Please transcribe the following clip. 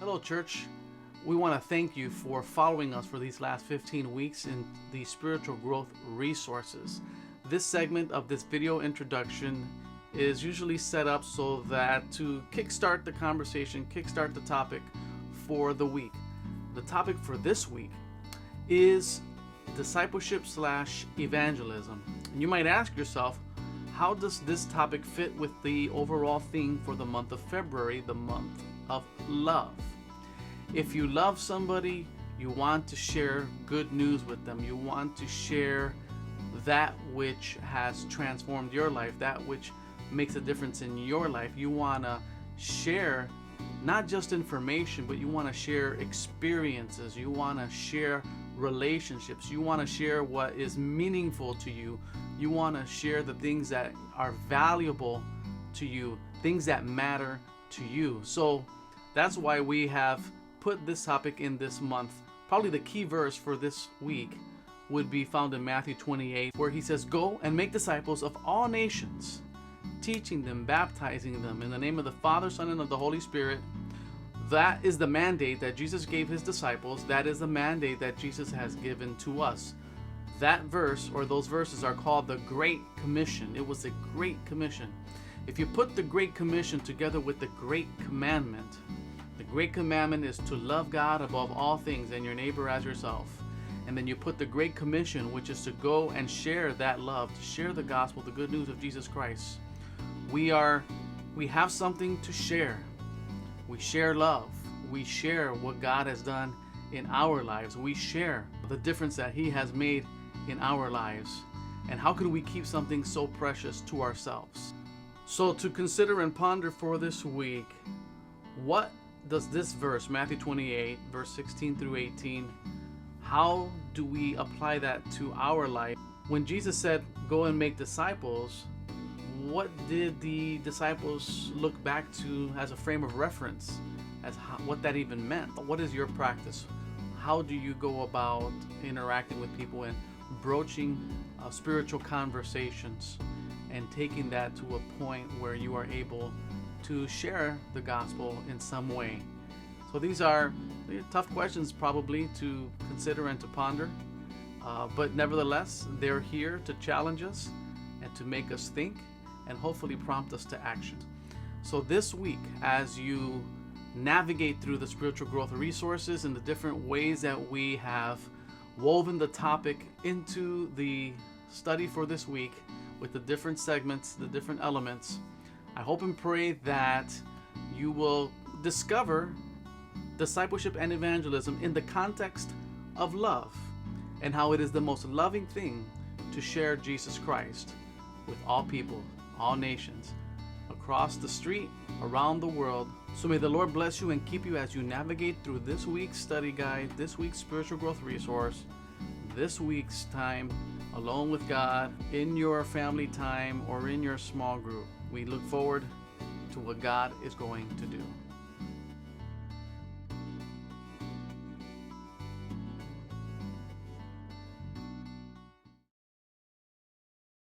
Hello, church. We want to thank you for following us for these last 15 weeks in the spiritual growth resources. This segment of this video introduction is usually set up so that to kickstart the conversation, kickstart the topic for the week. The topic for this week is discipleship / evangelism. And you might ask yourself, how does this topic fit with the overall theme for the month of February, the month of love? If you love somebody, you want to share good news with them. You want to share that which has transformed your life, that which makes a difference in your life. You want to share not just information, but you want to share experiences. You want to share relationships. You want to share what is meaningful to you. You want to share the things that are valuable to you, things that matter to you. So that's why we have put this topic in this month. Probably the key verse for this week would be found in Matthew 28, where he says, "Go and make disciples of all nations, teaching them, baptizing them in the name of the Father, Son, and of the Holy Spirit." That is the mandate that Jesus gave his disciples. That is the mandate that Jesus has given to us. That verse, or those verses, are called the Great Commission. It was a Great Commission. If you put the Great Commission together with the Great Commandment, the Great Commandment is to love God above all things and your neighbor as yourself. And then you put the Great Commission, which is to go and share that love, to share the gospel, the good news of Jesus Christ. We have something to share. We share love. We share what God has done in our lives. We share the difference that he has made in our lives. And how could we keep something so precious to ourselves? So to consider and ponder for this week, what does this verse, Matthew 28, verse 16 through 18, how do we apply that to our life? When Jesus said, "Go and make disciples," what did the disciples look back to as a frame of reference, as what that even meant? What is your practice? How do you go about interacting with people and broaching spiritual conversations and taking that to a point where you are able to share the gospel in some way? So these are tough questions probably to consider and to ponder, but nevertheless, they're here to challenge us and to make us think and hopefully prompt us to action. So this week, as you navigate through the spiritual growth resources and the different ways that we have woven the topic into the study for this week with the different segments, the different elements, I hope and pray that you will discover discipleship and evangelism in the context of love and how it is the most loving thing to share Jesus Christ with all people, all nations, across the street, around the world. So may the Lord bless you and keep you as you navigate through this week's study guide, this week's spiritual growth resource, this week's time alone with God, in your family time or in your small group. We look forward to what God is going to do.